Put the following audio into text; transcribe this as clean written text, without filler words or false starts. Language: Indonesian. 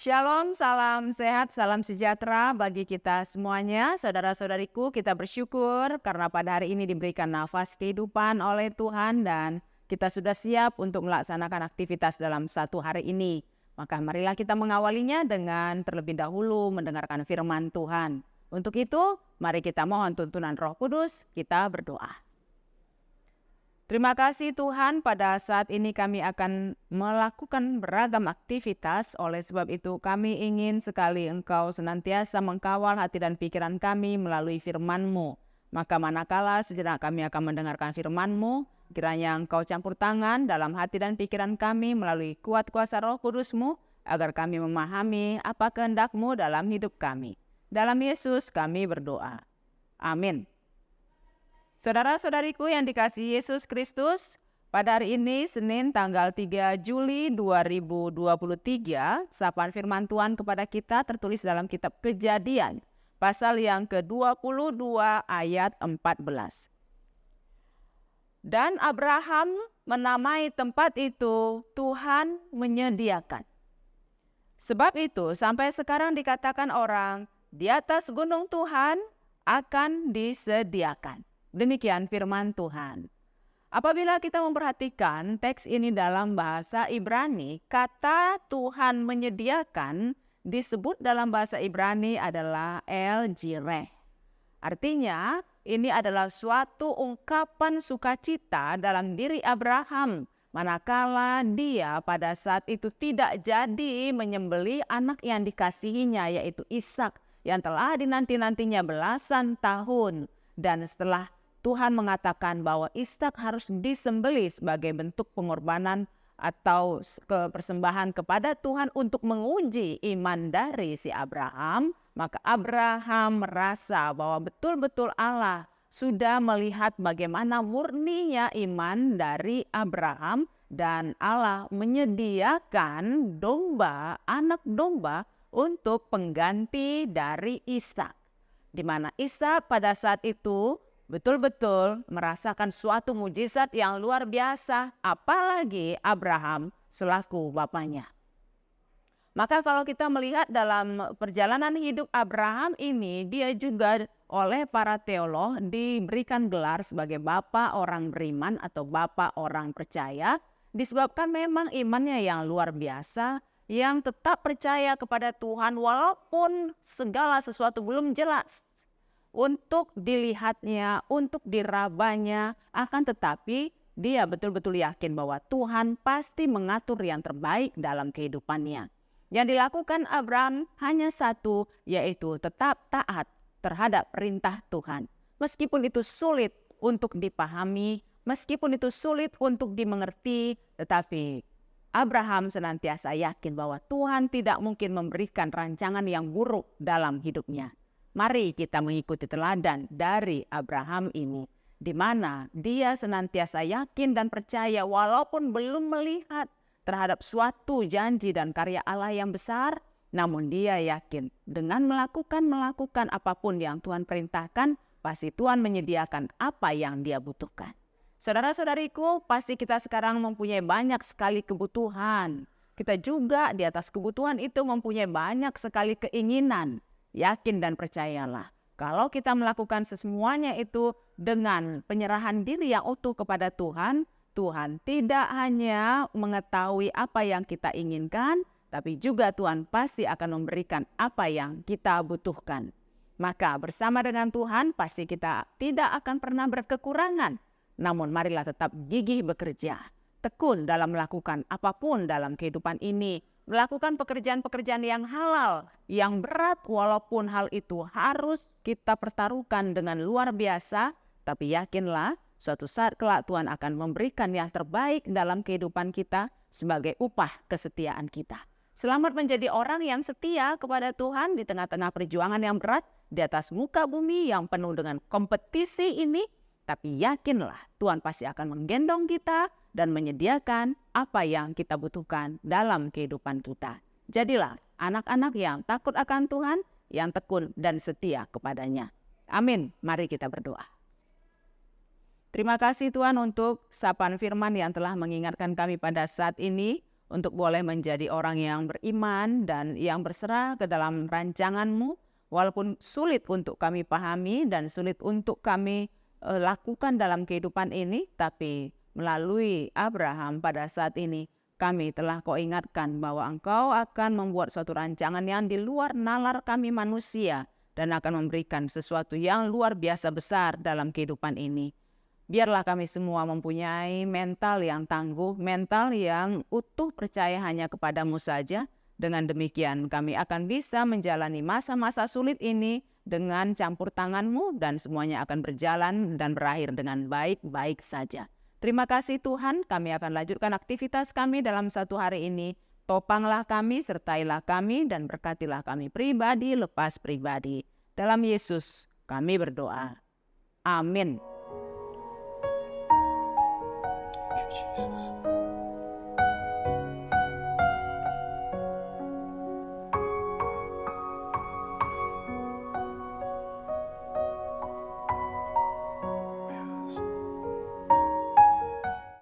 Shalom, salam sehat, salam sejahtera bagi kita semuanya. Saudara-saudariku, kita bersyukur karena pada hari ini diberikan nafas kehidupan oleh Tuhan dan kita sudah siap untuk melaksanakan aktivitas dalam satu hari ini. Maka marilah kita mengawalinya dengan terlebih dahulu mendengarkan firman Tuhan. Untuk itu, mari kita mohon tuntunan Roh Kudus, kita berdoa. Terima kasih Tuhan, pada saat ini kami akan melakukan beragam aktivitas. Oleh sebab itu kami ingin sekali Engkau senantiasa mengkawal hati dan pikiran kami melalui firman-Mu. Maka manakala sejenak kami akan mendengarkan firman-Mu, kiranya Engkau campur tangan dalam hati dan pikiran kami melalui kuat kuasa Roh Kudus-Mu, agar kami memahami apa kehendak-Mu dalam hidup kami. Dalam Yesus kami berdoa. Amin. Saudara-saudariku yang dikasihi Yesus Kristus, pada hari ini Senin tanggal 3 Juli 2023, sapaan firman Tuhan kepada kita tertulis dalam kitab Kejadian, pasal yang ke-22 ayat 14. Dan Abraham menamai tempat itu Tuhan menyediakan. Sebab itu sampai sekarang dikatakan orang, di atas gunung Tuhan akan disediakan. Demikian firman Tuhan. Apabila kita memperhatikan teks ini dalam bahasa Ibrani, kata Tuhan menyediakan disebut dalam bahasa Ibrani adalah El Jireh. Artinya, ini adalah suatu ungkapan sukacita dalam diri Abraham, manakala dia pada saat itu tidak jadi menyembelih anak yang dikasihinya, yaitu Ishak, yang telah dinanti-nantinya belasan tahun. Dan setelah Tuhan mengatakan bahwa Ishak harus disembelih sebagai bentuk pengorbanan atau persembahan kepada Tuhan untuk menguji iman dari si Abraham, maka Abraham merasa bahwa betul-betul Allah sudah melihat bagaimana murninya iman dari Abraham dan Allah menyediakan domba, anak domba untuk pengganti dari Ishak. Di mana Ishak pada saat itu betul-betul merasakan suatu mujizat yang luar biasa, apalagi Abraham selaku bapaknya. Maka kalau kita melihat dalam perjalanan hidup Abraham ini, dia juga oleh para teolog diberikan gelar sebagai bapak orang beriman atau bapak orang percaya, disebabkan memang imannya yang luar biasa, yang tetap percaya kepada Tuhan walaupun segala sesuatu belum jelas untuk dilihatnya, untuk dirabanya, akan tetapi dia betul-betul yakin bahwa Tuhan pasti mengatur yang terbaik dalam kehidupannya. Yang dilakukan Abraham hanya satu, yaitu tetap taat terhadap perintah Tuhan. Meskipun itu sulit untuk dipahami, meskipun itu sulit untuk dimengerti, tetapi Abraham senantiasa yakin bahwa Tuhan tidak mungkin memberikan rancangan yang buruk dalam hidupnya. Mari kita mengikuti teladan dari Abraham ini, di mana dia senantiasa yakin dan percaya walaupun belum melihat terhadap suatu janji dan karya Allah yang besar, namun dia yakin dengan melakukan apapun yang Tuhan perintahkan, pasti Tuhan menyediakan apa yang dia butuhkan. Saudara-saudariku, pasti kita sekarang mempunyai banyak sekali kebutuhan. Kita juga di atas kebutuhan itu mempunyai banyak sekali keinginan. Yakin dan percayalah, kalau kita melakukan semuanya itu dengan penyerahan diri yang utuh kepada Tuhan, Tuhan tidak hanya mengetahui apa yang kita inginkan, tapi juga Tuhan pasti akan memberikan apa yang kita butuhkan. Maka bersama dengan Tuhan pasti kita tidak akan pernah berkekurangan. Namun marilah tetap gigih bekerja, tekun dalam melakukan apapun dalam kehidupan ini, melakukan pekerjaan-pekerjaan yang halal, yang berat walaupun hal itu harus kita pertaruhkan dengan luar biasa, tapi yakinlah suatu saat kelak Tuhan akan memberikan yang terbaik dalam kehidupan kita sebagai upah kesetiaan kita. Selamat menjadi orang yang setia kepada Tuhan di tengah-tengah perjuangan yang berat di atas muka bumi yang penuh dengan kompetisi ini, tapi yakinlah Tuhan pasti akan menggendong kita dan menyediakan apa yang kita butuhkan dalam kehidupan kita. Jadilah anak-anak yang takut akan Tuhan, yang tekun dan setia kepadanya. Amin. Mari kita berdoa. Terima kasih Tuhan untuk sapaan firman yang telah mengingatkan kami pada saat ini untuk boleh menjadi orang yang beriman dan yang berserah ke dalam rancangan-Mu, walaupun sulit untuk kami pahami dan sulit untuk kami lakukan dalam kehidupan ini, tapi melalui Abraham pada saat ini, kami telah Kau ingatkan bahwa Engkau akan membuat suatu rancangan yang di luar nalar kami manusia dan akan memberikan sesuatu yang luar biasa besar dalam kehidupan ini. Biarlah kami semua mempunyai mental yang tangguh, mental yang utuh percaya hanya kepadamu saja. Dengan demikian kami akan bisa menjalani masa-masa sulit ini dengan campur tangan-Mu dan semuanya akan berjalan dan berakhir dengan baik-baik saja. Terima kasih Tuhan, kami akan lanjutkan aktivitas kami dalam satu hari ini. Topanglah kami, sertailah kami, dan berkatilah kami pribadi lepas pribadi. Dalam Yesus kami berdoa. Amin. Thank you, Jesus.